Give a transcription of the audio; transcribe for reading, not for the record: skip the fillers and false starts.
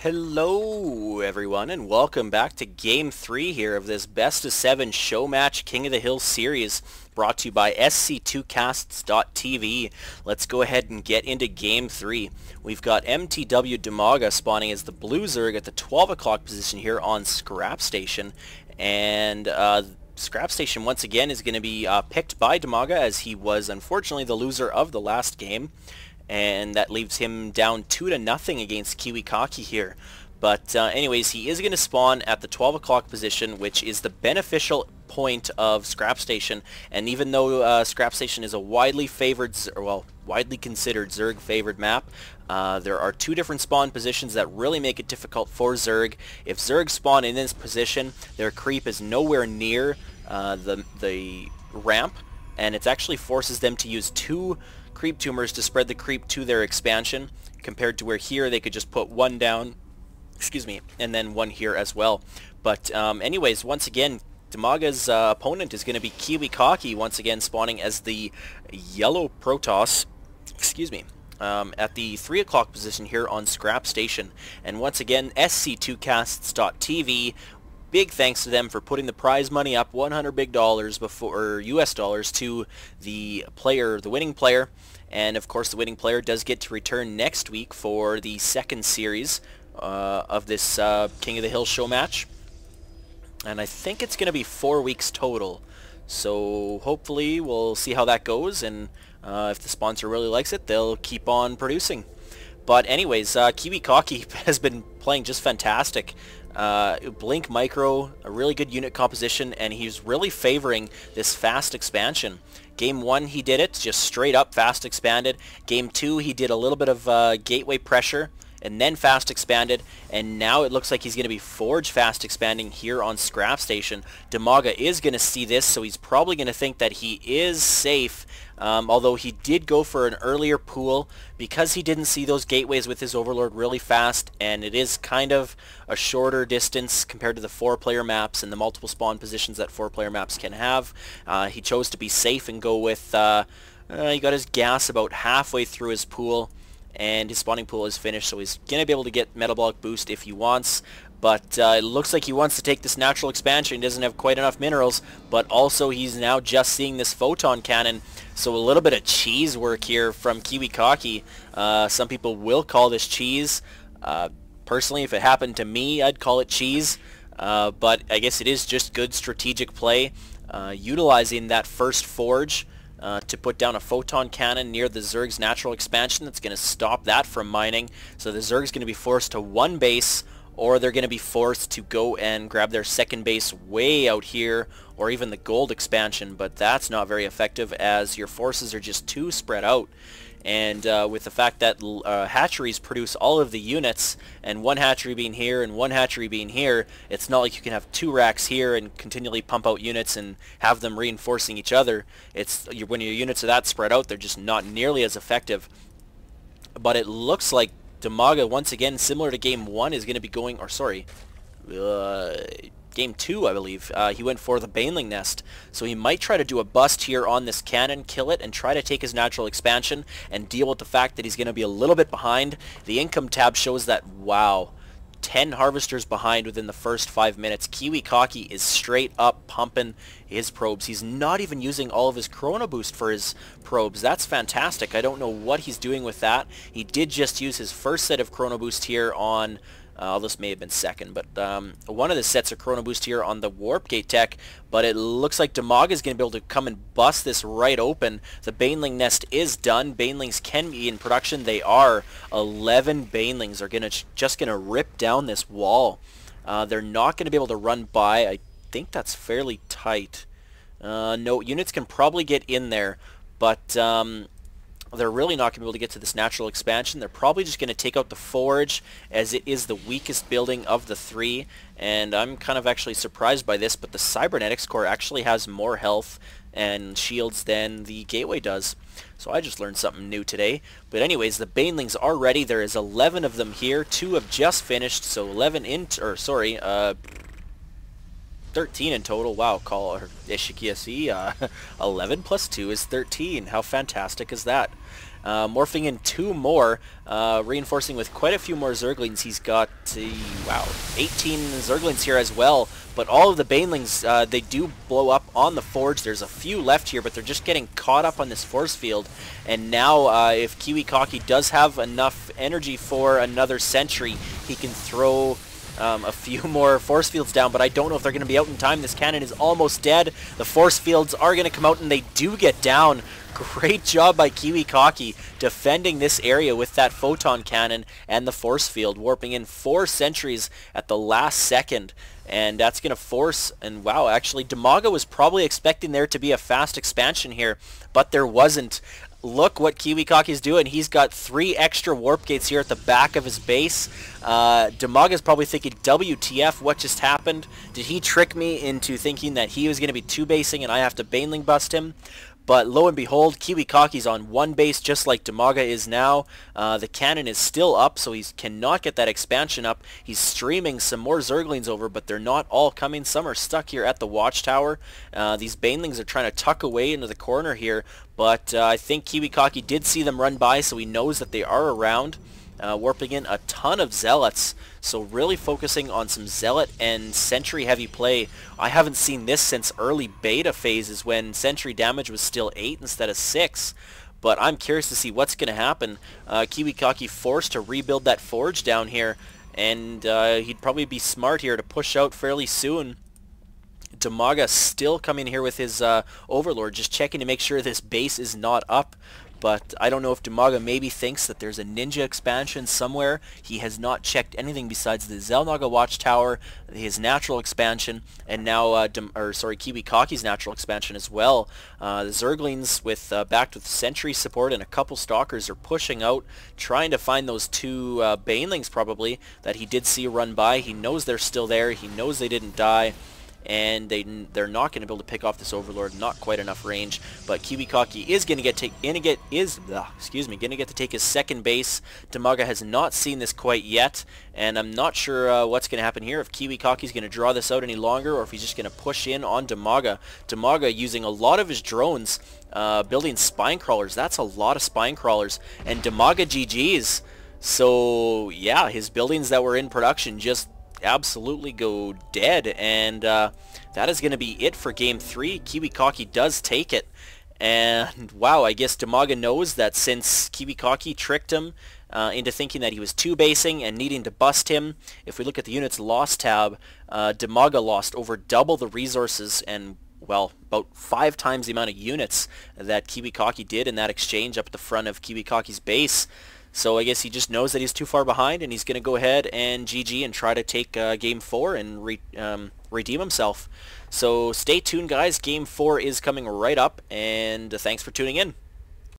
Hello everyone and welcome back to Game 3 here of this Best of 7 Show Match King of the Hill series brought to you by SC2casts.tv. Let's go ahead and get into Game 3. We've got MTW Dimaga spawning as the Blue Zerg at the 12 o'clock position here on Scrap Station, and Scrap Station once again is going to be picked by Dimaga, as he was unfortunately the loser of the last game. And that leaves him down 2-0 against Kiwikaki here. But anyways, he is going to spawn at the 12 o'clock position, which is the beneficial point of Scrap Station. And even though Scrap Station is a widely considered Zerg favored map, there are two different spawn positions that really make it difficult for Zerg. If Zerg spawn in this position, their creep is nowhere near the ramp, and it actually forces them to use two creep tumors to spread the creep to their expansion, compared to where here they could just put one down, and then one here as well. But anyways, once again, Dimaga's opponent is going to be Kiwikaki, once again spawning as the yellow Protoss, at the 3 o'clock position here on Scrap Station. And once again, SC2casts.tv, big thanks to them for putting the prize money up, $100 big before US dollars, to the winning player. And of course, the winning player does get to return next week for the second series of this King of the Hill show match. And I think it's going to be 4 weeks total. So hopefully we'll see how that goes, and if the sponsor really likes it, they'll keep on producing. But anyways, Kiwikaki has been playing just fantastic. Blink Micro, a really good unit composition, and he's really favoring this fast expansion. Game 1 he did it, just straight up fast expanded. Game 2 he did a little bit of gateway pressure, and then fast expanded, and now it looks like he's going to be Forge fast expanding here on Scrap Station. Dimaga is going to see this, so he's probably going to think that he is safe, although he did go for an earlier pool because he didn't see those gateways with his Overlord really fast, and it is kind of a shorter distance compared to the 4-player maps and the multiple spawn positions that 4-player maps can have. He chose to be safe and go with, he got his gas about halfway through his pool, and his spawning pool is finished, so he's going to be able to get Metabolic Boost if he wants. But it looks like he wants to take this natural expansion. He doesn't have quite enough minerals, but also he's now just seeing this photon cannon. So a little bit of cheese work here from Kiwikaki. Some people will call this cheese. Personally, if it happened to me, I'd call it cheese. But I guess it is just good strategic play, utilizing that first forge to put down a photon cannon near the Zerg's natural expansion that's going to stop that from mining. So the Zerg's going to be forced to one base, or they're going to be forced to go and grab their second base way out here, or even the gold expansion, but that's not very effective as your forces are just too spread out. And with the fact that hatcheries produce all of the units, and one hatchery being here and one hatchery being here, it's not like you can have two racks here and continually pump out units and have them reinforcing each other. When your units are that spread out, they're just not nearly as effective. But it looks like Dimaga, once again, similar to Game 1, is going to be going, Game 2, I believe, he went for the Baneling Nest. So he might try to do a bust here on this cannon, kill it, and try to take his natural expansion and deal with the fact that he's going to be a little bit behind. The income tab shows that, wow, 10 harvesters behind within the first 5 minutes. Kiwikaki is straight up pumping his probes. He's not even using all of his Chrono Boost for his probes. That's fantastic. I don't know what he's doing with that. He did just use his first set of Chrono Boost here on... this may have been second, but one of the sets of Chrono Boost here on the Warp Gate tech, but it looks like Dimaga is going to be able to come and bust this right open. The Baneling Nest is done. Banelings can be in production. They are. 11 Banelings are just going to rip down this wall. They're not going to be able to run by. I think that's fairly tight. No, units can probably get in there, but... they're really not going to be able to get to this natural expansion. They're probably just going to take out the Forge, as it is the weakest building of the three. And I'm kind of actually surprised by this, but the Cybernetics Core actually has more health and shields than the Gateway does. So I just learned something new today. But anyways, the Banelings are ready. There is 11 of them here. 2 have just finished, so 13 in total. Wow, call her Ishikiyasi. 11 plus 2 is 13. How fantastic is that? morphing in 2 more, reinforcing with quite a few more Zerglings. He's got, wow, 18 Zerglings here as well, but all of the Banelings, they do blow up on the Forge. There's a few left here, but they're just getting caught up on this force field, and now if Kiwikaki does have enough energy for another sentry, he can throw a few more force fields down, but I don't know if they're going to be out in time. This cannon is almost dead. The force fields are going to come out, and they do get down. Great job by Kiwikaki defending this area with that photon cannon and the force field, warping in 4 sentries at the last second. And that's going to force, and wow, actually Dimaga was probably expecting there to be a fast expansion here, but there wasn't. Look what Kiwikaki's doing. He's got 3 extra warp gates here at the back of his base. Dimaga's probably thinking, WTF, what just happened? Did he trick me into thinking that he was going to be 2-basing and I have to Baneling bust him? But lo and behold, Kiwikaki's on 1 base just like Dimaga is now. The cannon is still up, so he cannot get that expansion up. He's streaming some more Zerglings over, but they're not all coming. Some are stuck here at the watchtower. These Banelings are trying to tuck away into the corner here, but I think Kiwikaki did see them run by, so he knows that they are around. Warping in a ton of Zealots, so really focusing on some Zealot and Sentry heavy play. I haven't seen this since early beta phases when Sentry damage was still 8 instead of 6, but I'm curious to see what's going to happen. Kiwikaki forced to rebuild that forge down here, and he'd probably be smart here to push out fairly soon. Dimaga still coming here with his Overlord, just checking to make sure this base is not up. But I don't know if Dimaga maybe thinks that there's a ninja expansion somewhere. He has not checked anything besides the Xel'Naga Watchtower, his natural expansion, and now Kiwikaki's natural expansion as well. The Zerglings backed with Sentry support and a couple Stalkers are pushing out, trying to find those 2 Banelings probably that he did see run by. He knows they're still there. He knows they didn't die. And they're not going to be able to pick off this Overlord, not quite enough range. But Kiwikaki is going to get to take his second base. Dimaga has not seen this quite yet, and I'm not sure what's going to happen here. If Kiwikaki's going to draw this out any longer, or if he's just going to push in on Dimaga. Dimaga using a lot of his drones, building spine crawlers. That's a lot of spine crawlers, and Dimaga GG's. So yeah, his buildings that were in production just absolutely go dead, and that is going to be it for game 3. Kiwikaki does take it, and wow, I guess Dimaga knows that since Kiwikaki tricked him into thinking that he was 2-basing and needing to bust him. If we look at the units lost tab, Dimaga lost over double the resources and, well, about 5 times the amount of units that Kiwikaki did in that exchange up at the front of Kiwikaki's base. So I guess he just knows that he's too far behind, and he's going to go ahead and GG and try to take Game 4 and redeem himself. So stay tuned, guys. Game 4 is coming right up, and thanks for tuning in.